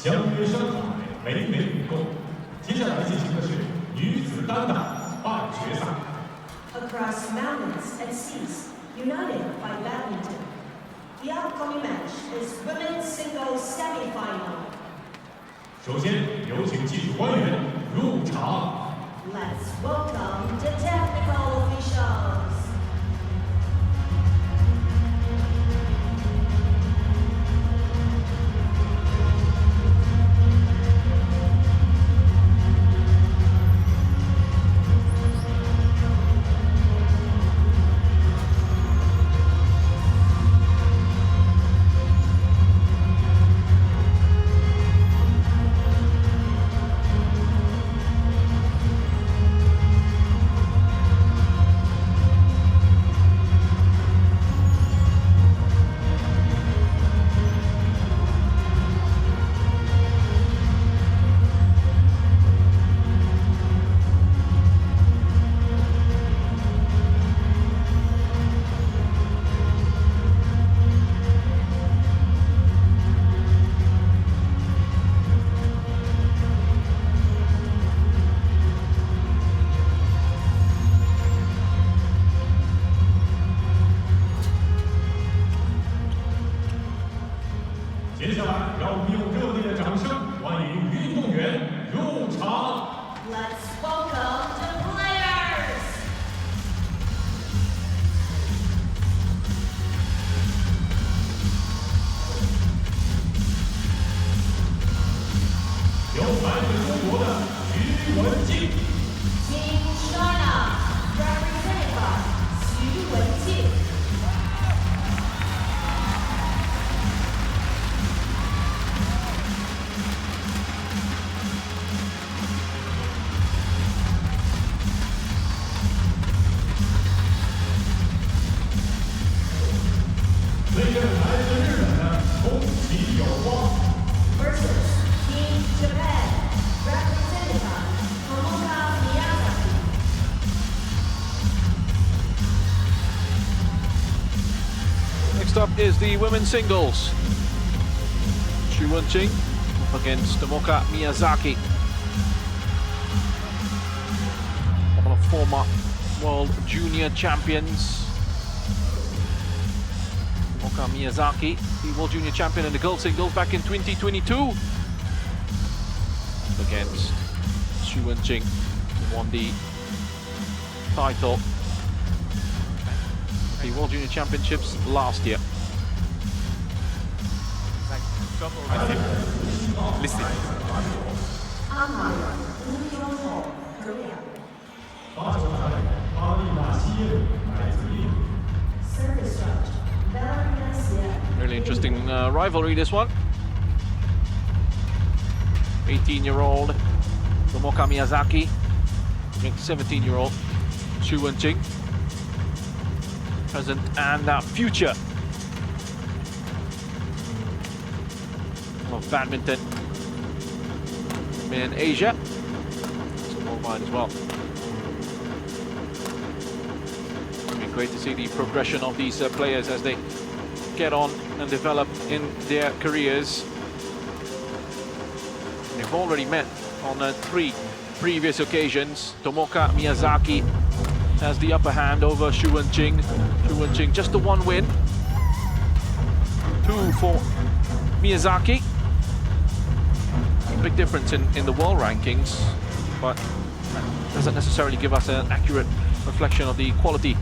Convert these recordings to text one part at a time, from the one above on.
相约上海北美女共。接下来进行的是女子单打半决赛。Across mountains and seas, united by badminton. The upcoming match is women's singles semifinal. 首先有请技术官员入场。Let's welcome the technical officials. 接下来，让我们用热烈的掌声欢迎运动员入场。Let's welcome the players. 有来自中国的徐文静。Team China, represented by Xu Wenjing. Versus Team Japan, represented by Tomoka MIYAZAKI. Next up is the women's singles. Xuan against Tomoka MIYAZAKI. One of former world junior champions. Tomoka MIYAZAKI, the world junior champion in the girls singles back in 2022. Against Xuan, who won the title, the world junior championships last year. Listen. Korea. 发球台阿丽娜西耶来自印度。 Service judge, Valeria. Really interesting rivalry, this one. 18-year-old Tomoka MIYAZAKI against 17-year-old Xuan, present and future of badminton in Asia, so worldwide as well. It'll be great to see the progression of these players as they get on and develop in their careers. They've already met on 3 previous occasions. Tomoka MIYAZAKI has the upper hand over Xuan. Xuan just the 1 win. 2 for MIYAZAKI. Big difference in the world rankings, but that doesn't necessarily give us an accurate reflection of the quality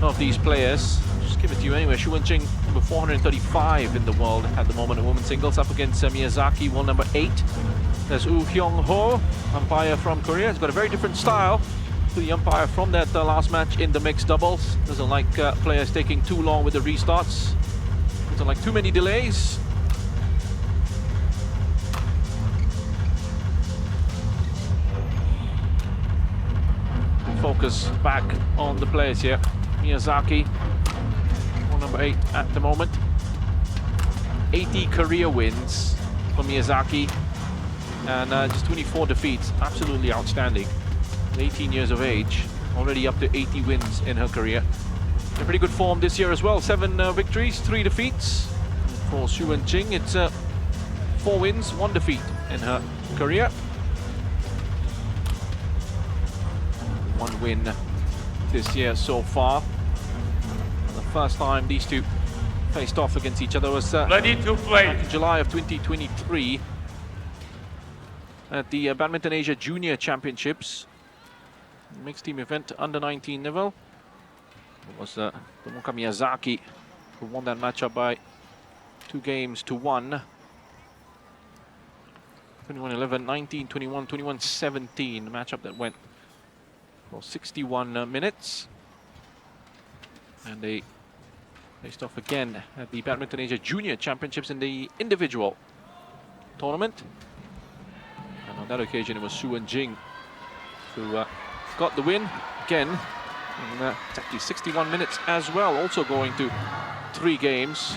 of these players. Just give it to you anyway. Xuan number 435 in the world at the moment in women's singles, up against MIYAZAKI, world number 8. There's Woo Hyung-ho, umpire from Korea. He's got a very different style to the umpire from that last match in the mixed doubles. Doesn't like players taking too long with the restarts. Doesn't like too many delays. Focus back on the players here. MIYAZAKI, world number 8 at the moment. 80 career wins for MIYAZAKI. And just 24 defeats, absolutely outstanding. 18 years of age, already up to 80 wins in her career. In pretty good form this year as well. 7 victories, 3 defeats. For Xuan, it's 4 wins, 1 defeat in her career. 1 win this year so far. The first time these two faced off against each other was Ready to play. back in July of 2023 at the Badminton Asia Junior Championships. Mixed team event under 19 level. It was Tomoka MIYAZAKI who won that matchup by 2 games to 1. 21-11, 19-21, 21-17. Matchup that went for 61 minutes. And they faced off again at the Badminton Asia Junior Championships in the individual tournament. And on that occasion, it was Xuan and Jing who got the win again. And exactly 61 minutes as well, also going to 3 games.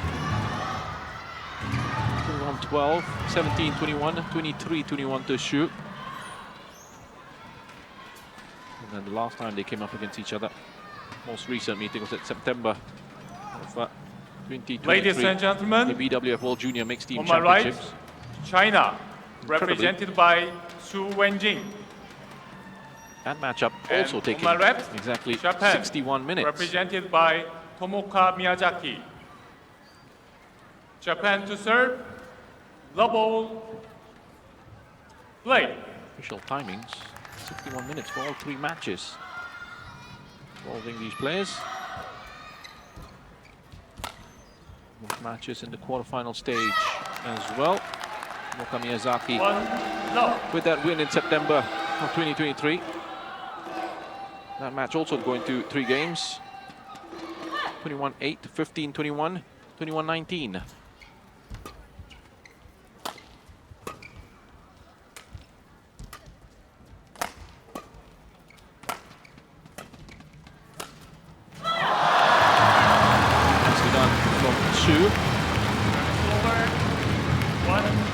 21-12, 17-21, 23-21 to Xu. And then the last time they came up against each other, most recent meeting was at September of 2023. Ladies and gentlemen, the BWF World Junior Mixed Team on my right, Championships. China, Incredibly, represented by Su Wenjing. that matchup And also taking on my left, exactly Japan, 61 minutes. represented by Tomoka MIYAZAKI. Japan to serve, double play. Official timings, 61 minutes for all 3 matches involving these players. Both matches in the quarterfinal stage as well. Tomoka MIYAZAKI 1-0. with that win in September of 2023. That match also going to 3 games. 21-8, 15-21, 21-19. Nicely done from Xu. Over 1-0.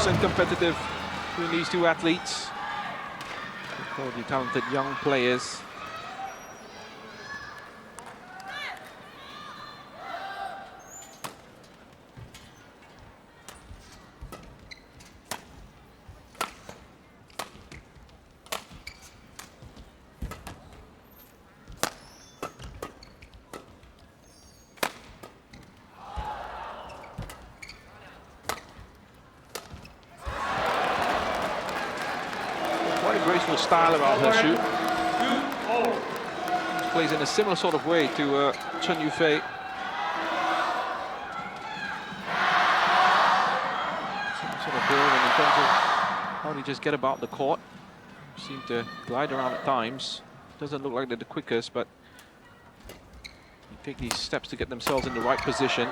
And competitive between these 2 athletes. Incredibly talented young players. Graceful style about her shoot. She plays in a similar sort of way to Chen Yufei. Some sort of build, and in terms of how they just get about the court, seem to glide around at times. Doesn't look like they're the quickest, but they take these steps to get themselves in the right position.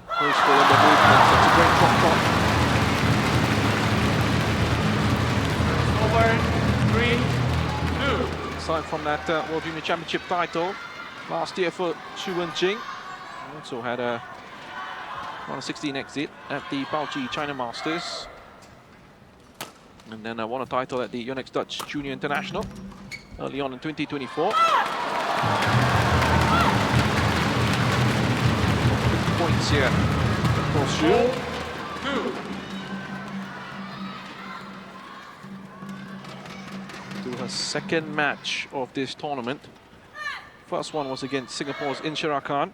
Graceful in their movements. It's a great front. Over 3-2. Aside from that World Junior Championship title last year for Xu and Jing, also had a 1-16 exit at the Baoji China Masters, and then won a title at the Yonex Dutch Junior International early on in 2024. 50 points here for Xu. 2. Her second match of this tournament. First one was against Singapore's Inshira Khan.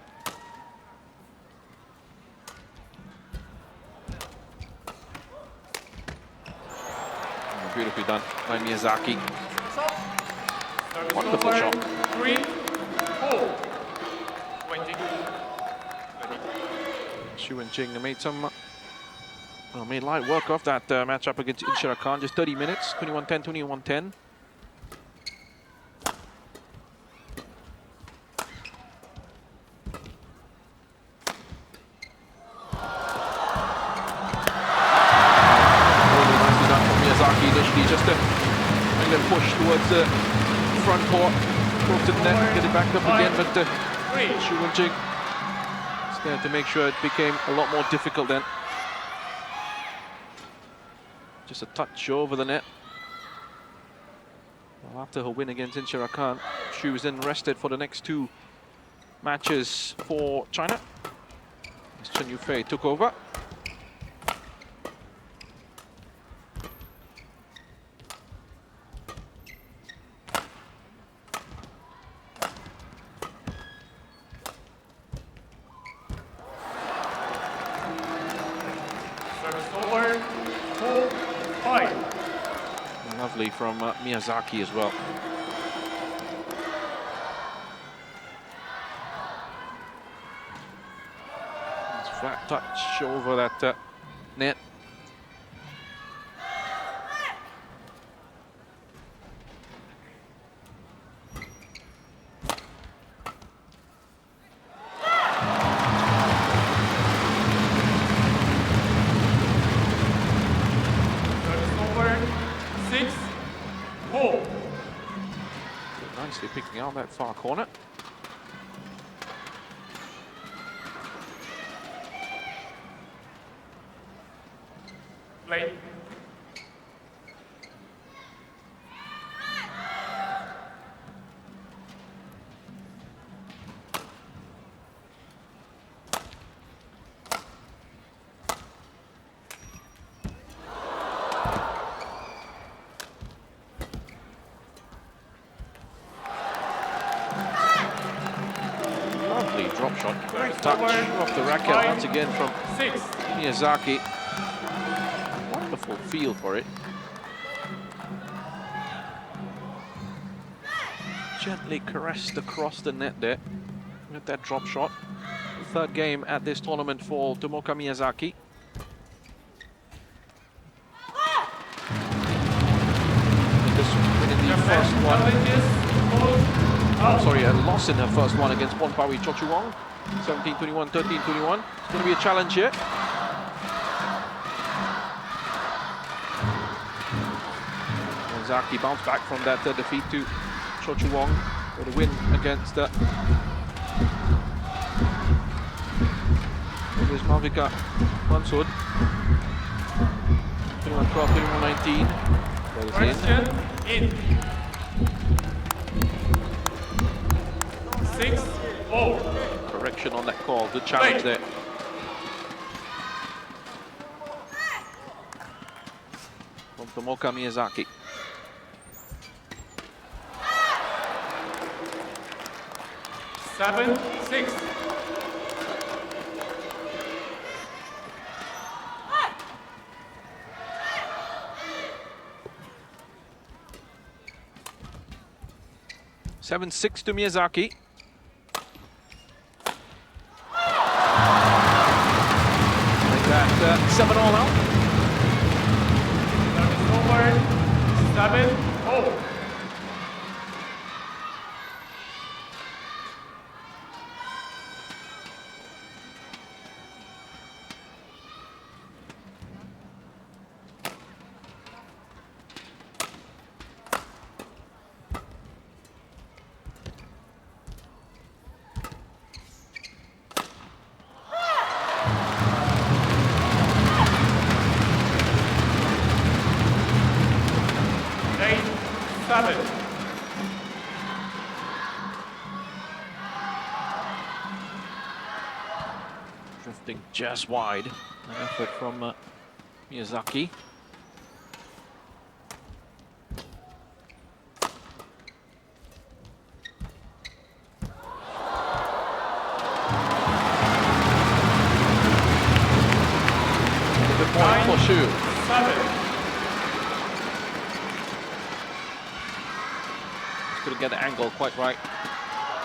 Beautifully done by MIYAZAKI. Wonderful shot. 3-4. Xu and Jing made some made light work of that matchup against Inshira Khan. Just 30 minutes, 21-10, 21-10. front court. Broke to the net, get it back up again, but Xuan Jing is there to make sure it became a lot more difficult then. Just a touch over the net. Well, after her win against Inchirakan, she was then rested for the next 2 matches for China. As Chen Yufei took over. Lovely from Miyazaki as well. It's flat touch over that net. Nicely picking out that far corner. Late. Drop shot, touch off the racket once again from Miyazaki. Wonderful feel for it. Gently caressed across the net there with that drop shot. 3rd game at this tournament for Tomoka Miyazaki. Just winning the first one. Oh, sorry, a loss in her first one against Bonpawi Chochuwong. 17-21, 13-21. It's going to be a challenge here. Miyazaki bounced back from that defeat to Chochuwong with a win against Malvika Mansud. 21-12, 21-19. In. 6-0. Correction on that call. Good challenge there. From Tomoka Miyazaki. Seven, 6. Seven, 6 to Miyazaki. That 7 all out. Service over. 7-0. Drifting just wide. An effort from Miyazaki. Good point for Xu. 7. Couldn't get the angle quite right.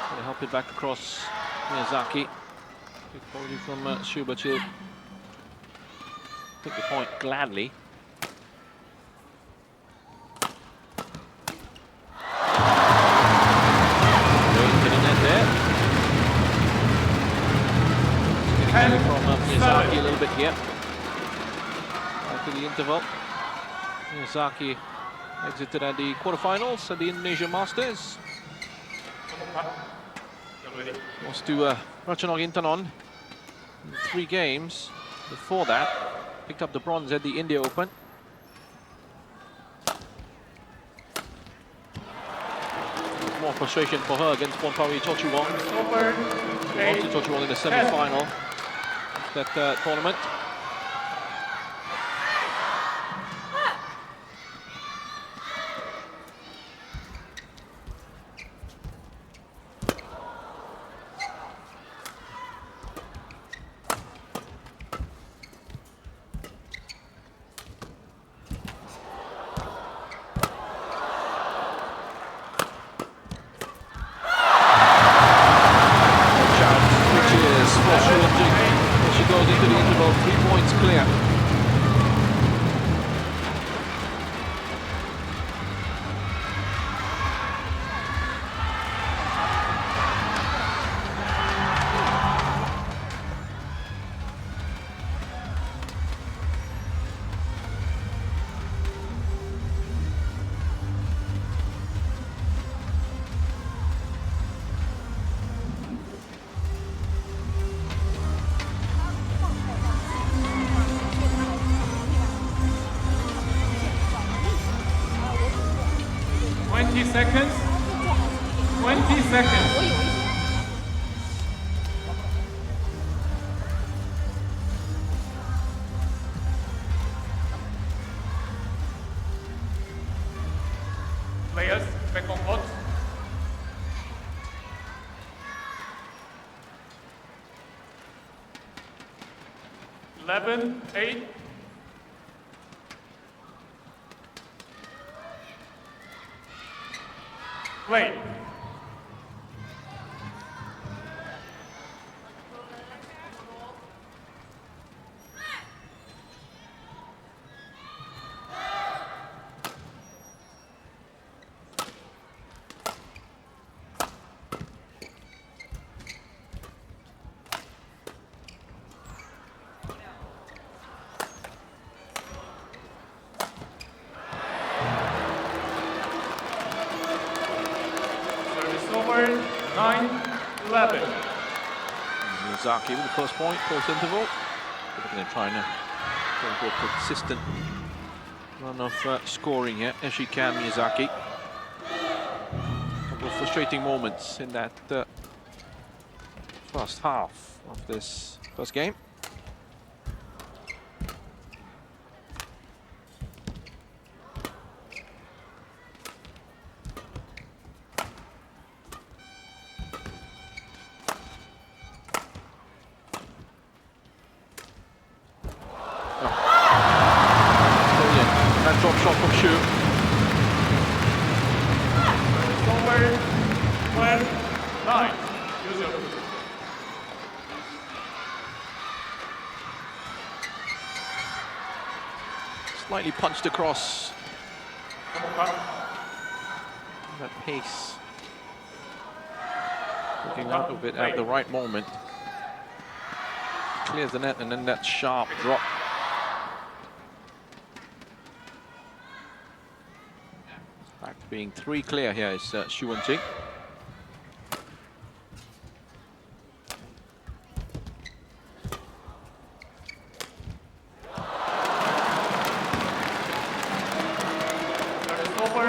Gonna help it back across Miyazaki. Good quality from Xu, but she'll take the point gladly. Going to the net there. From Miyazaki a little bit here. Back to the interval. Miyazaki Exited at the quarterfinals at the Indonesia Masters. Lost to Ratchanok Intanon in 3 games. Before that, picked up the bronze at the India Open. More frustration for her against Wonpawi Chochuwong. Lost to Chochuwong in the semi-final of that tournament. Seconds. 20 seconds. Players back on court. 11-8. Play. MIYAZAKI with the first point, post interval. We're going to try and go for a consistent run of scoring here, as she can, MIYAZAKI. A couple of frustrating moments in that first half of this first game. Drop shot from Xu. Over 12-9. Slightly punched across. That pace. Looking out of it at the right moment. Clears the net and then that sharp drop. Being 3 clear here is Xuan and Jing. Over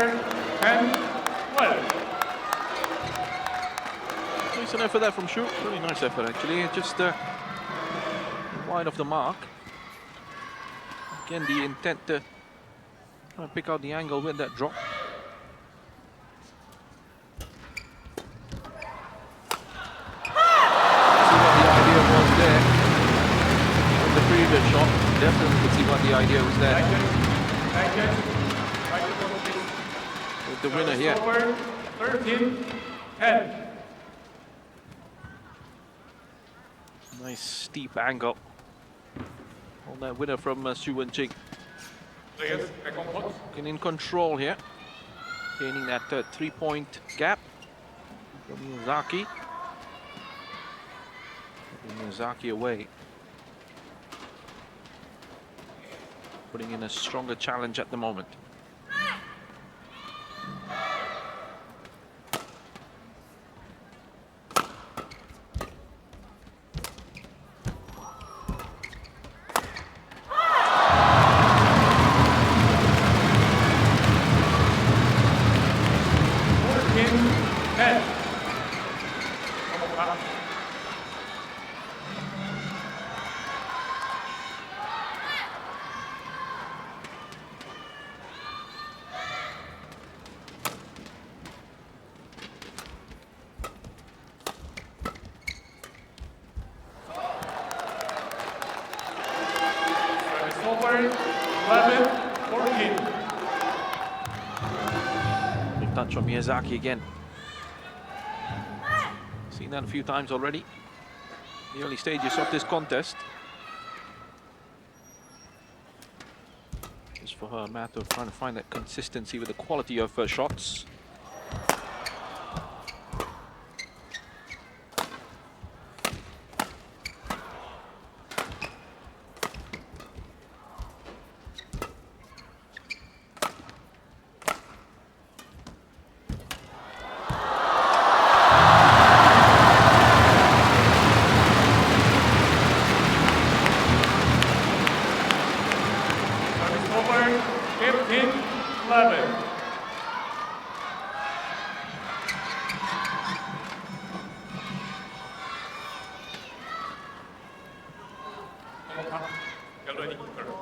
10-12. Decent effort there from Xu. Really nice effort actually. Just wide of the mark. Again, the intent to try and pick out the angle with that drop. Shot. Definitely could see what the idea was there. With the winner here. 13-10. Nice steep angle on that winner from Xuan and Jing. In control here. Gaining that 3-point gap from MIYAZAKI. MIYAZAKI away. Putting in a stronger challenge at the moment. 10. Tomoka. Service over. 11-14. Big touch from Miyazaki again. Seen that a few times already. The early stages of this contest. Just for her, a matter of trying to find that consistency with the quality of her shots. Service over. 15-11. Tomoka. Get ready. Girl.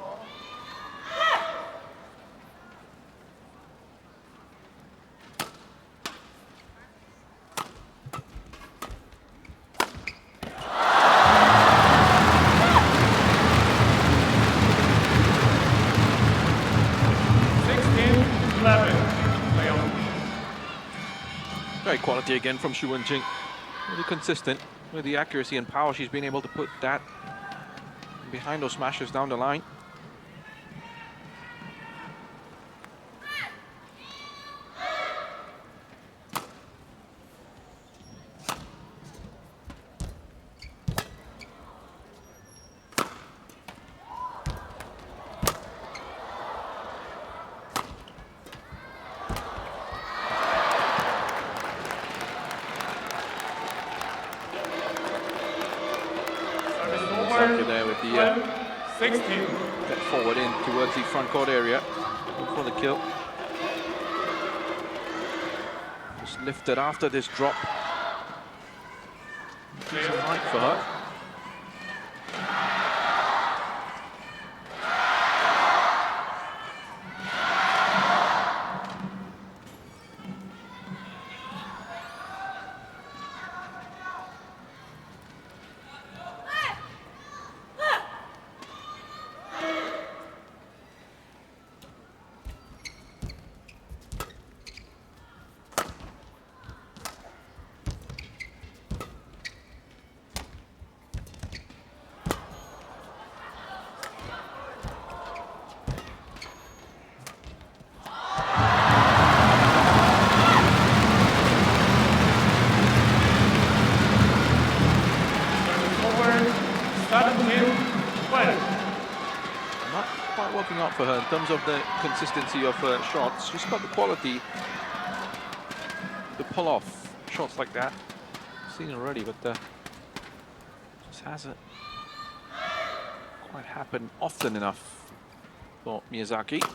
Great quality again from Xuan Jing. Really consistent with the accuracy and power she's been able to put that behind those smashes down the line. Miyazaki there with the 16. step forward in towards the front court area for the kill. Just lifted after this drop. Decent height for her. Working out for her in terms of the consistency of her shots. She's got the quality to pull off shots like that. Seen it already, but just hasn't quite happened often enough for Miyazaki. Plenty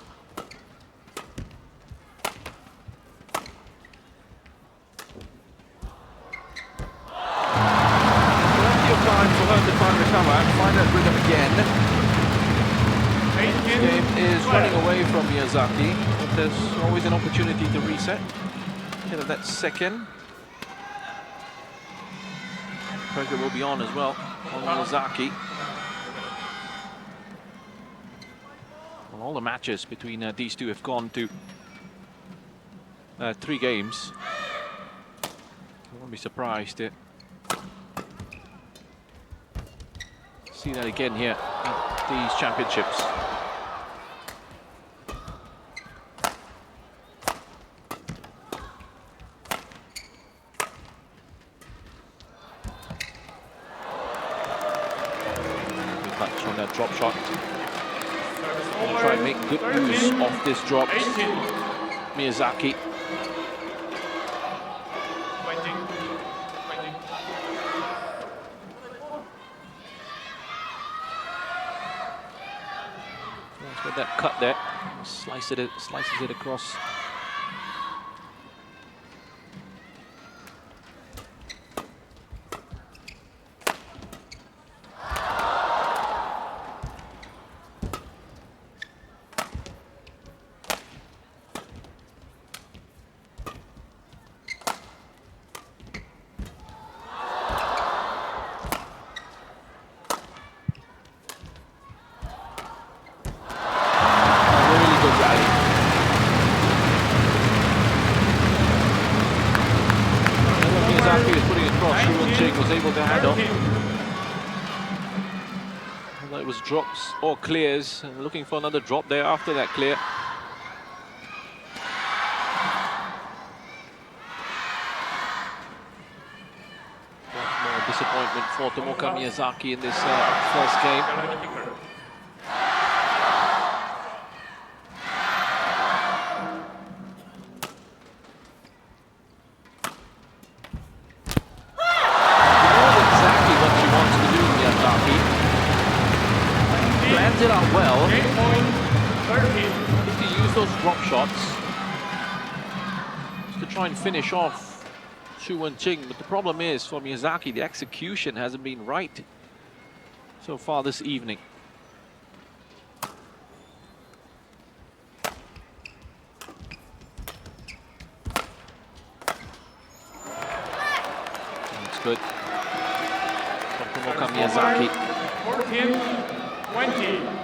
of time for her to try and recover and find that rhythm again. This game is running away from Miyazaki, but there's always an opportunity to reset. Ahead of that second. Pressure will be on as well on Miyazaki. Well, all the matches between these two have gone to 3 games. I won't be surprised to see that again here at these championships. On that drop shot. Gonna try and make good use of this drop. Miyazaki. 20. With that cut there, slices it across. able to handle. Whether it was drops or clears, looking for another drop there after that clear. More disappointment for Tomoka Miyazaki in this first game. It out well. If you use those drop shots just to try and finish off Xuan Qing, but the problem is for Miyazaki, the execution hasn't been right so far this evening. That's good from Tomoka Miyazaki. 14-20.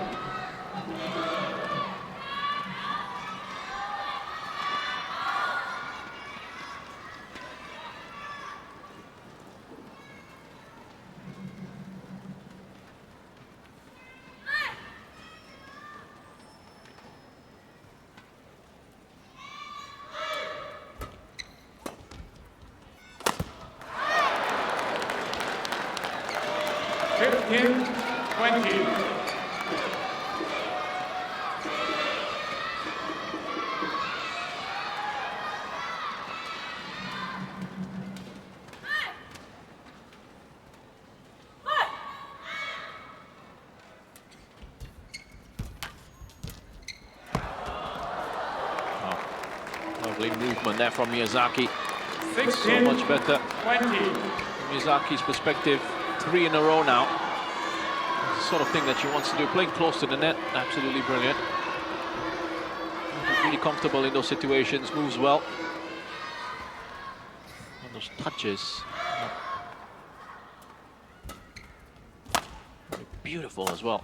Lovely movement there from Miyazaki. 16, So much better. 20. From Miyazaki's perspective, 3 in a row now. It's the sort of thing that she wants to do. Playing close to the net, absolutely brilliant. Really comfortable in those situations, moves well. And those touches. Beautiful as well.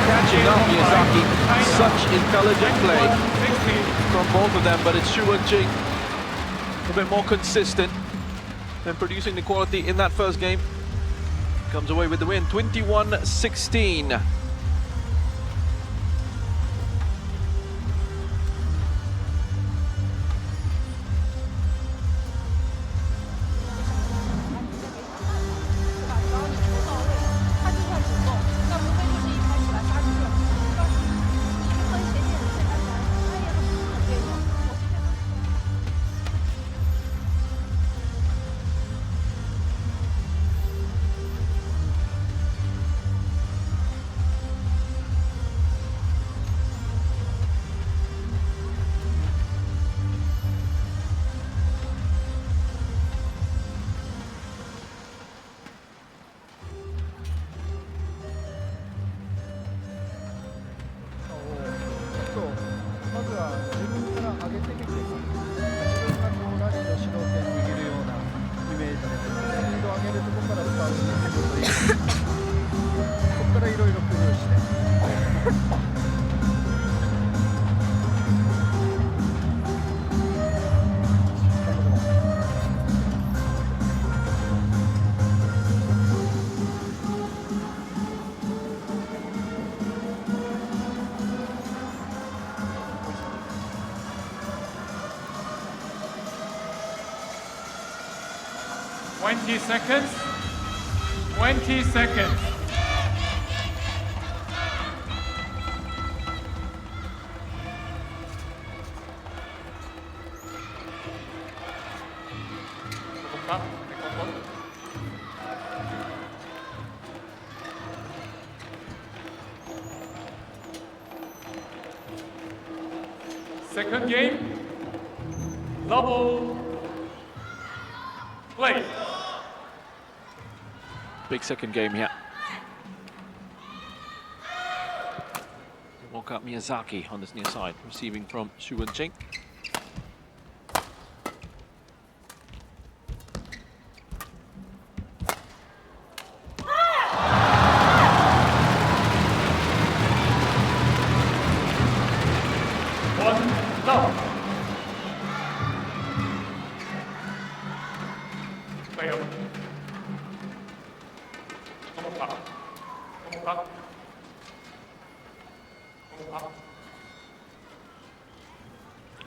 Catching up Miyazaki. Such intelligent play from both of them, but it's Xuan Qing a bit more consistent and producing the quality in that first game. Comes away with the win, 21-16. Seconds. 20 seconds. Second game, double play. Big second game here. Tomoka Miyazaki on this near side, receiving from Xuan Qing.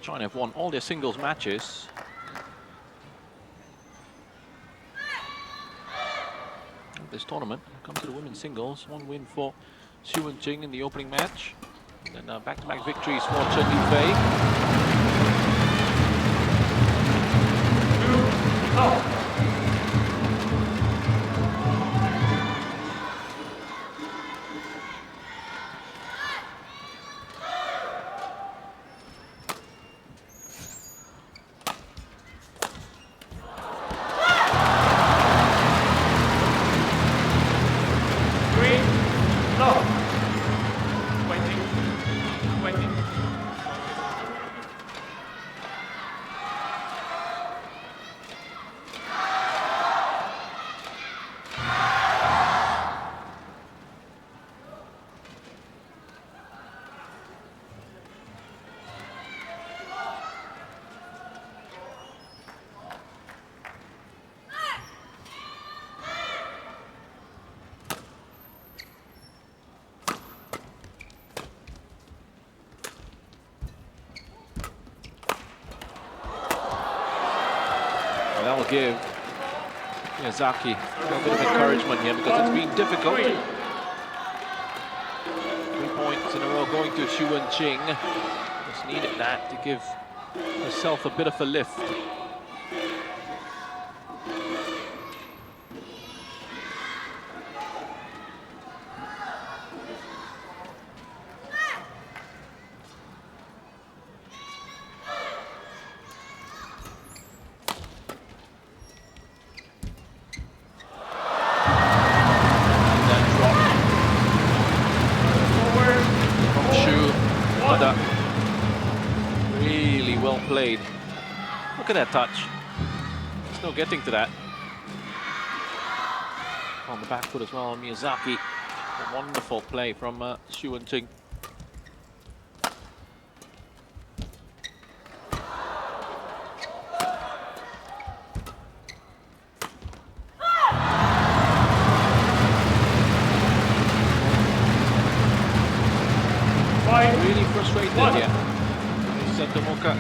China have won all their singles matches. This tournament. Comes to the women's singles. One win for Xu and Jing in the opening match. And then back-to-back victories for Chen Yufei. 2-0. That will give MIYAZAKI a bit of encouragement here because it's been difficult. 3 points in a row going to Xu and Jing. Just needed that to give herself a bit of a lift. Really well played. Look at that touch. There's no getting to that. On the back foot as well, MIYAZAKI. A wonderful play from Xu and Ting. Really frustrated here. Tomoka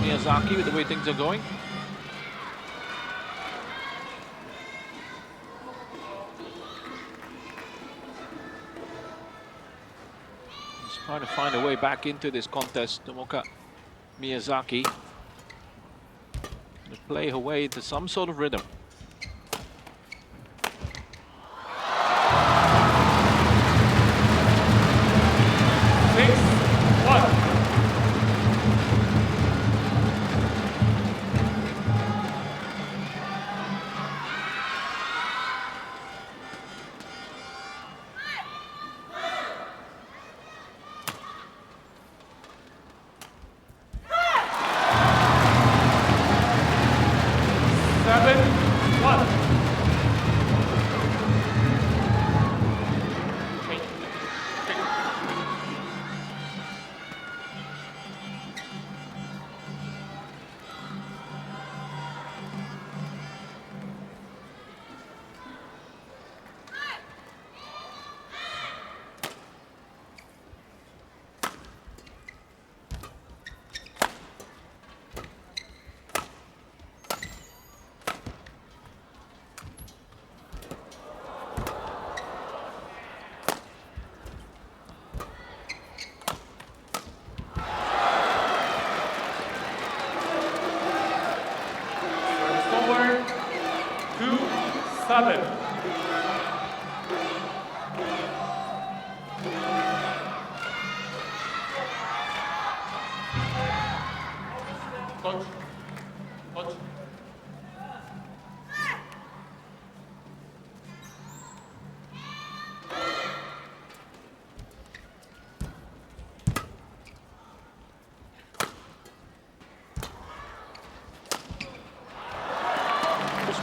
MIYAZAKI with the way things are going. He's trying to find a way back into this contest, Tomoka MIYAZAKI. To play her way into some sort of rhythm.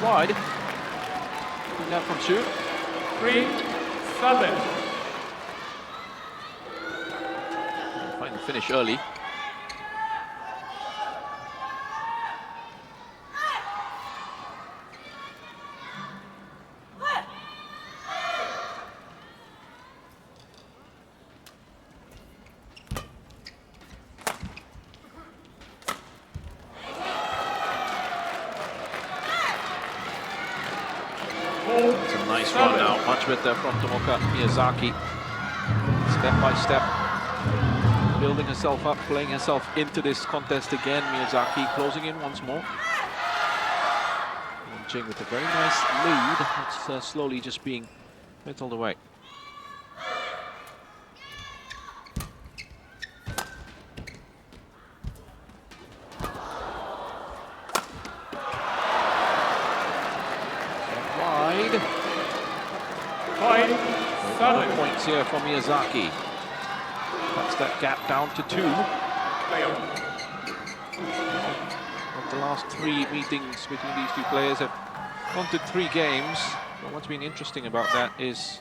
Wide. Good out from Xu. 3-7. Find the finish early. Nice run now, much better from Tomoka Miyazaki. Step by step, building herself up, playing herself into this contest again. Miyazaki closing in once more. And Jing with a very nice lead. It's slowly just being whittled away. Points here for Miyazaki. Cuts that gap down to 2. Of the last 3 meetings between these two players have gone to 3 games. But what's been interesting about that is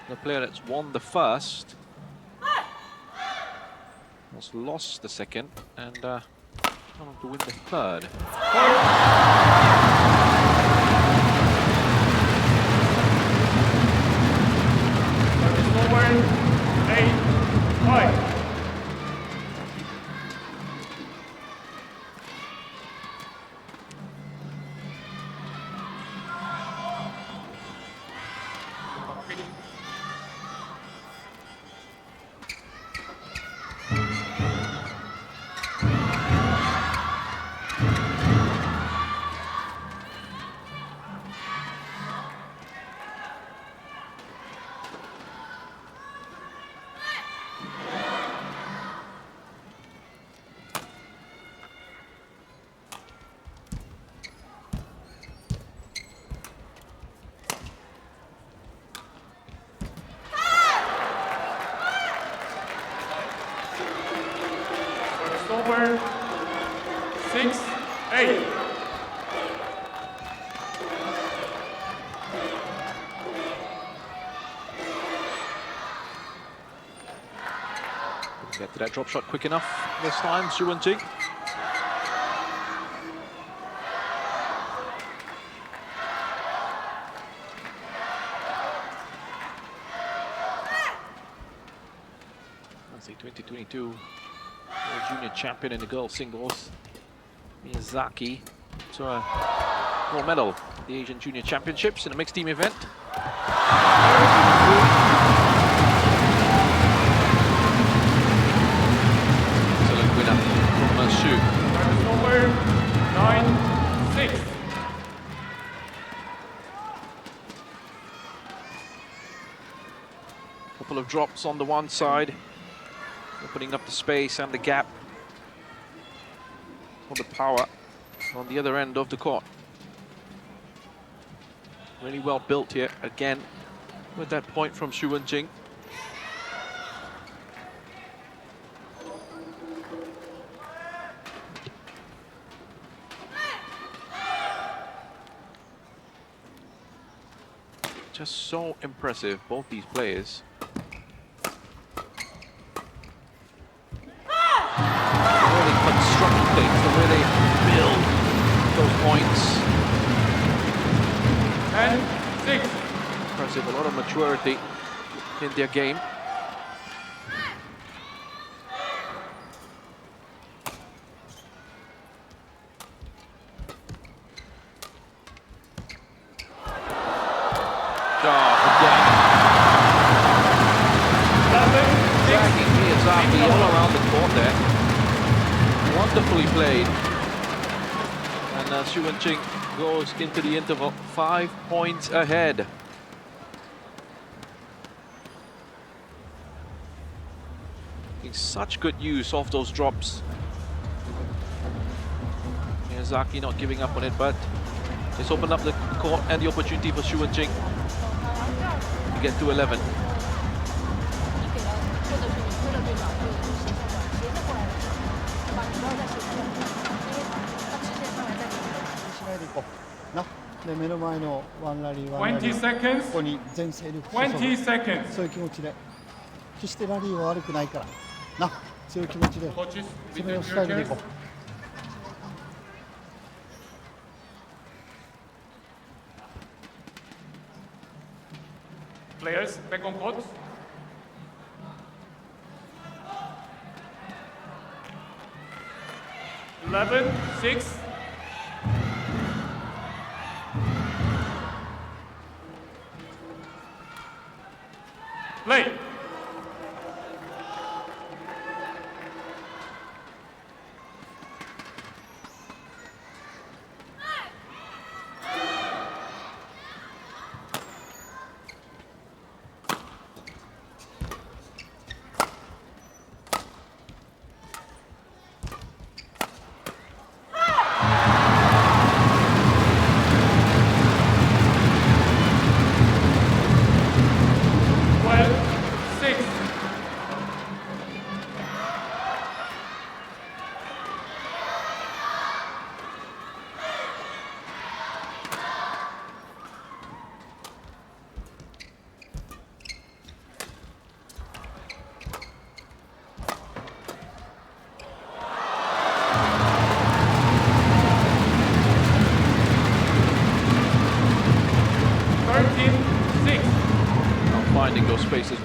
the player that's won the first has lost the second and gone on to win the third. Forward, 8, 5. Over 6, 8. Get to that drop shot quick enough this time, Xuan Jing. Let's see, 2022. Junior champion in the girls singles. Miyazaki to a gold medal at the Asian Junior Championships in a mixed team event. Excellent winner from Natsu. Over 9, 6. Couple of drops on the one side, opening up the space and the gap for the power on the other end of the court. Really well built here again with that point from Xuan Jing. Just so impressive, both these players. Construct things, the way they build those points. 10, 6. Impressive, a lot of maturity in their game. Again. Dragging Miyazaki all around the court there. Wonderfully played. And Xuan Jing goes into the interval 5 points ahead. Making such good use of those drops. Miyazaki not giving up on it, but it's opened up the court and the opportunity for Xuan Jing to get to 11. No. 20 seconds. 20 seconds. そういう気持ちで決してラリーは悪くないからな強い気持ちでそれをスタイルでいこう Players back on court. Eleven, 6.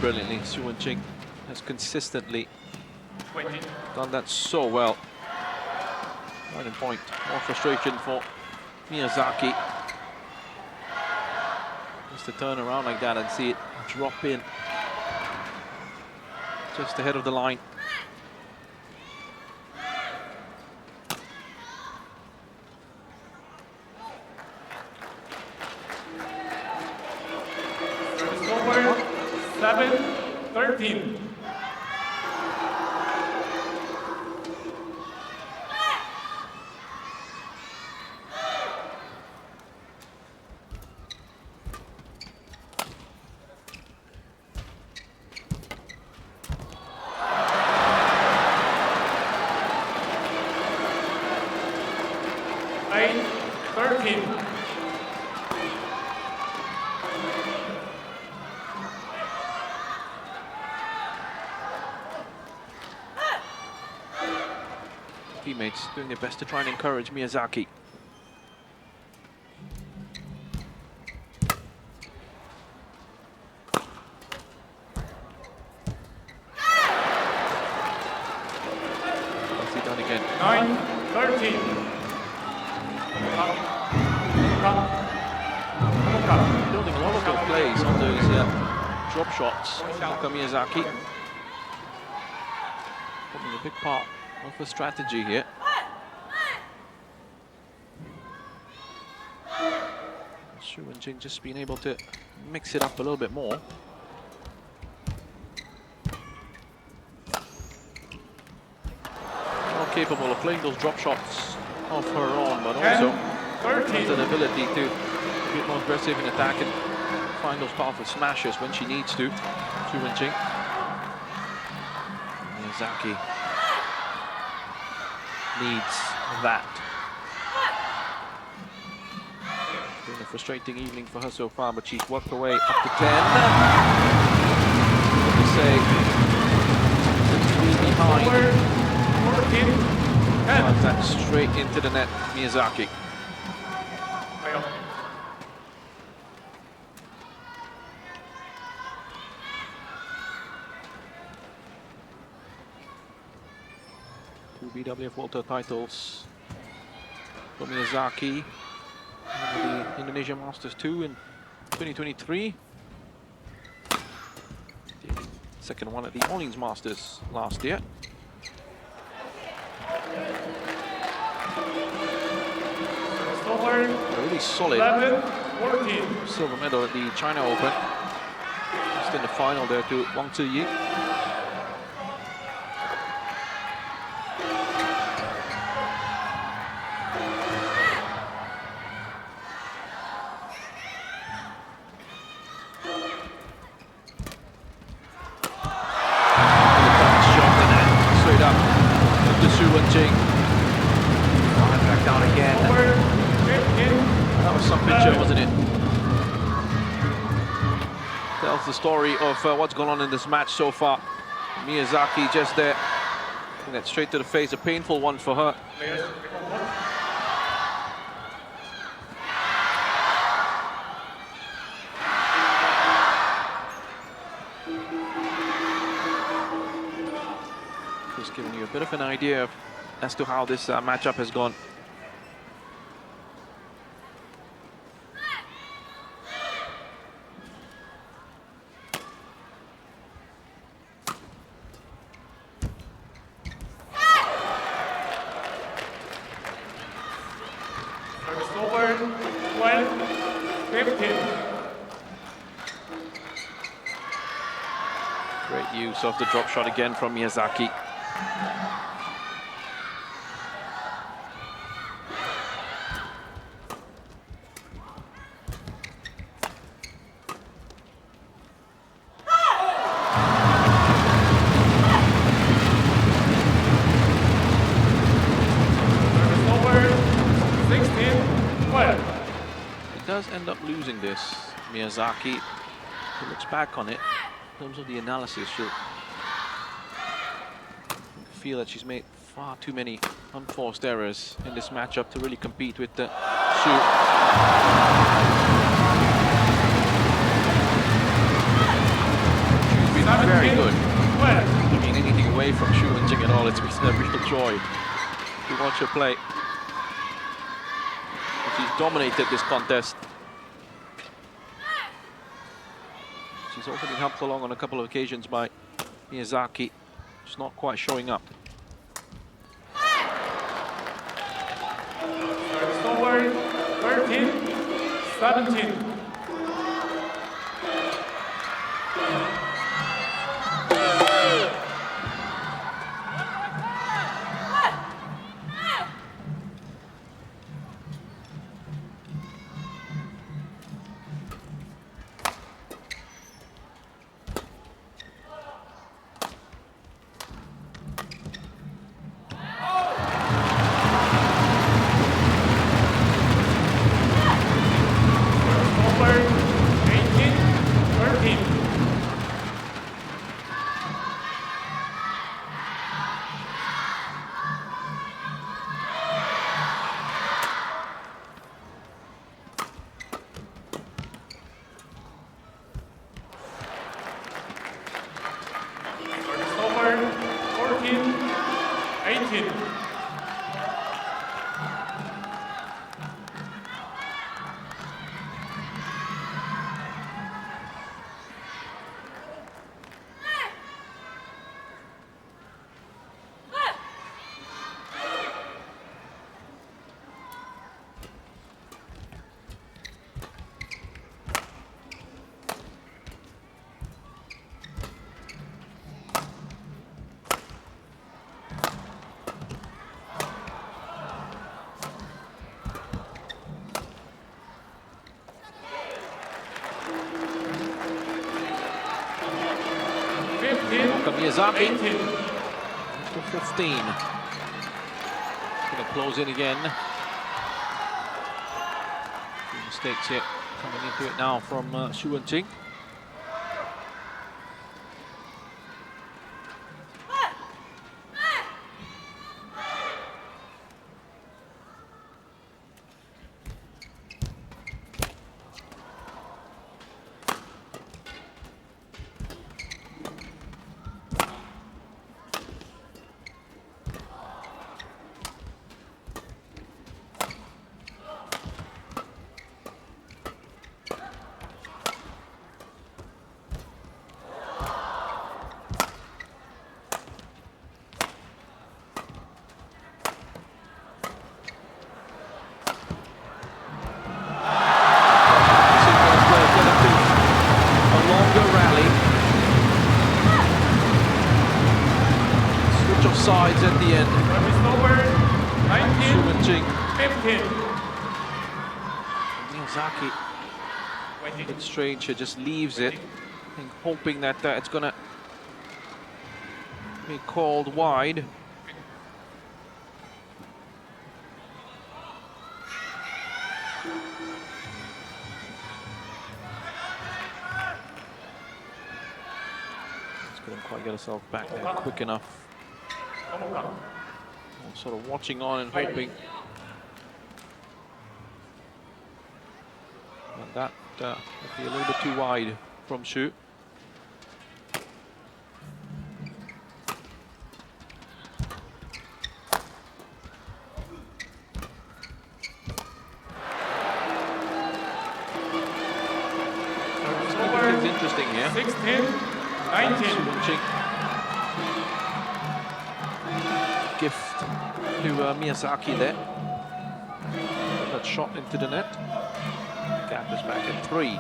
brilliantly. Jing has consistently done that so well. Right in point. More frustration for Miyazaki. Just to turn around like that and see it drop in just ahead of the line. Service over 7-13. Teammates doing their best to try and encourage Miyazaki. What's he done again? 9-13. Building a lot of good plays on those drop shots. Tomoka Miyazaki. Probably a big part of the strategy here. Xuan Jing just being able to mix it up a little bit more. More capable of playing those drop shots of her own, but also has an ability to be more aggressive in attack and find those powerful smashes when she needs to. Xuan Jing. Miyazaki needs that. Been a frustrating evening for her so far, but she's worked her way up to 10. What do you say? 3 behind. 14, 10. Drives that straight into the net, Miyazaki. Ayako. Two BWF World Tour titles for Miyazaki. The Indonesia Masters 2 in 2023. The second one at the Orleans Masters last year. A really solid 11-14. silver medal at the China Open. Just in the final there to Wang Ziyi. Jing. Back down again. That was some picture, wasn't it? Tells the story of what's going on in this match so far. Miyazaki just there. And that straight to the face, a painful one for her. Just giving you a bit of an idea of as to how this matchup has gone. Service over 12-15. Great use of the drop shot again from Miyazaki. End up losing this, Miyazaki. He looks back on it in terms of the analysis. She'll feel that she's made far too many unforced errors in this matchup to really compete with the shoot. She's been very good. 12. Taking anything away from Xu and Jing at all, it's been a real joy to watch her play. She's dominated this contest. She's also been helped along on a couple of occasions by MIYAZAKI. Just not quite showing up. It's over. 13, 17. MIYAZAKI to 15. Gonna close in again. Few mistakes here coming into it now from Xu and Ting. Sides at the end. It's over. 19, Xu and Jing. 15. MIYAZAKI, a bit strange, she just leaves it, and hoping that it's gonna be called wide. Just couldn't quite get herself back there quick enough. Tomoka. Sort of watching on and hoping that would be a little bit too wide from Xu. It's interesting here. 16, 19. Gift to MIYAZAKI there. That shot into the net. Gap is back at 3.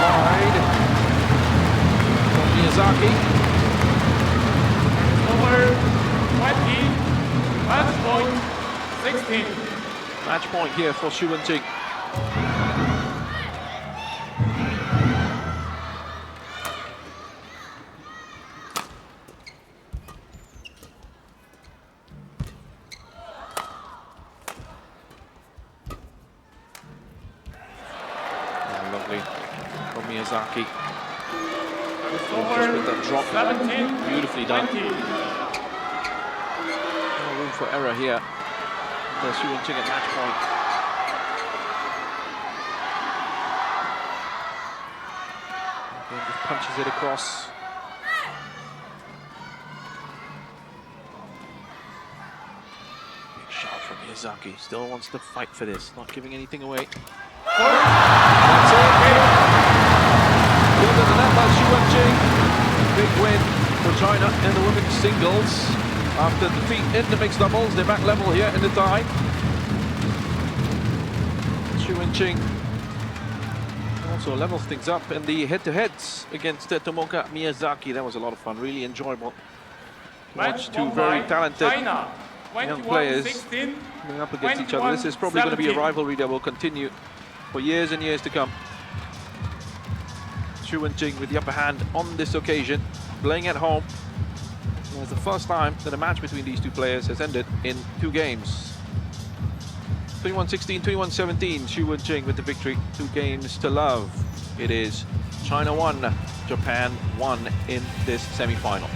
Wide from MIYAZAKI. Match point, 16. Match point here for Xu and Ting. Lovely from MIYAZAKI. Just with that drop. 17, Beautifully done. 20. No room for error here. There's Xuan Qing at match point. Again, just punches it across. Big shot from MIYAZAKI. Still wants to fight for this. Not giving anything away. That's it. Further than that by Xuan Qing. Big win for China in the women's singles. After defeat in the mixed doubles, they're back level here in the tie. Xuan Qing also levels things up in the head-to-heads against Tomoka MIYAZAKI. That was a lot of fun, really enjoyable. Watch two very talented young players going up against each other. This is probably going to be a rivalry that will continue for years and years to come. Xuan Qing with the upper hand on this occasion, playing at home. It's the first time that a match between these two players has ended in 2 games. 21-16, 21-17, Xuan Qing with the victory, 2 games to love. It is China 1, Japan 1 in this semi-final.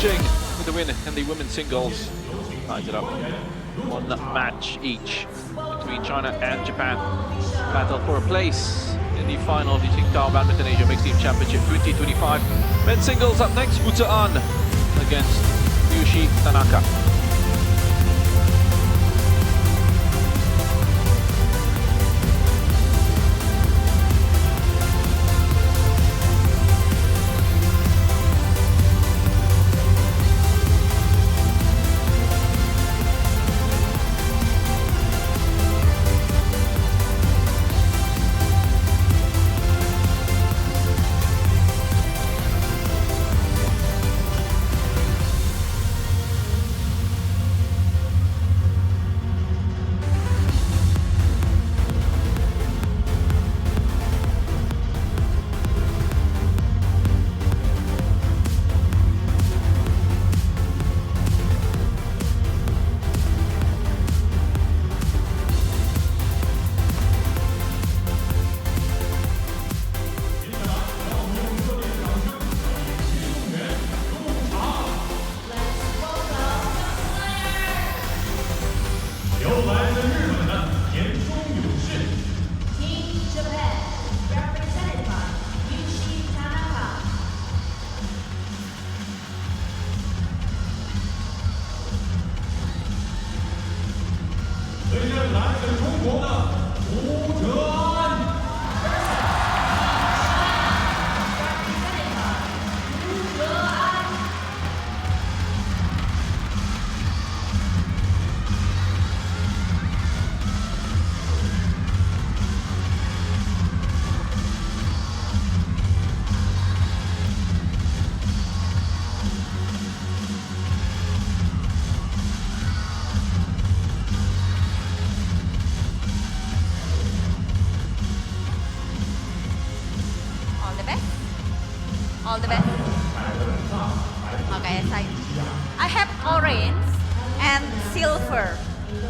Jing with the win in the women's singles. Ties it up 1 match each between China and Japan. Battle for a place in the final of the TSINGTAO Badminton Asia Mixed Team Championship 2025. Men's singles up next, Zhe An against Yushi Tanaka.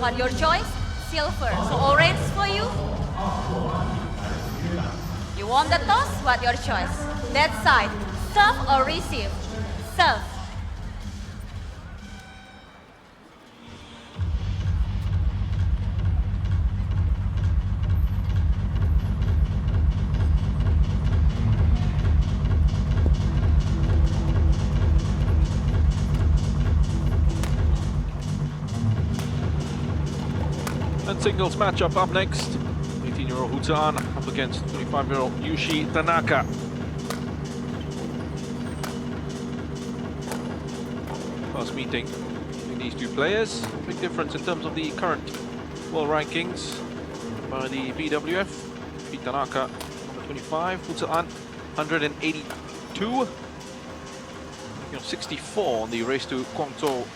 What your choice? Silver. So orange for you? You want the toss? What your choice? That side. Serve or receive? Serve. And singles matchup up next. 18-year-old Zhe An up against 25-year-old Yushi Tanaka. First meeting between these two players. Big difference in terms of the current world rankings by the BWF. Yushi Tanaka, number 25, Zhe An, 182. 64 on the race to Guangzhou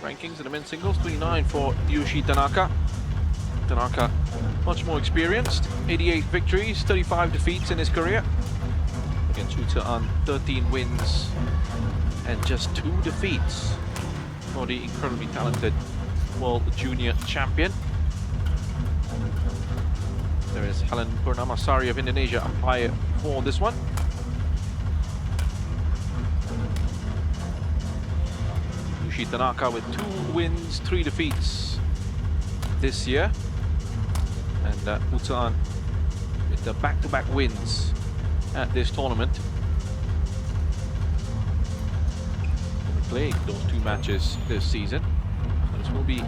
rankings in the men's singles, 29 for Yushi Tanaka. Tanaka, much more experienced, 88 victories, 35 defeats in his career. Against Zhe An, 13 wins and just 2 defeats for the incredibly talented World Junior Champion. There is Helen Purnamasari of Indonesia umpire for this one. Yushi Tanaka with 2 wins, 3 defeats this year. And Zhe An with the back-to-back wins at this tournament. We'll be playing those 2 matches this season. So this will be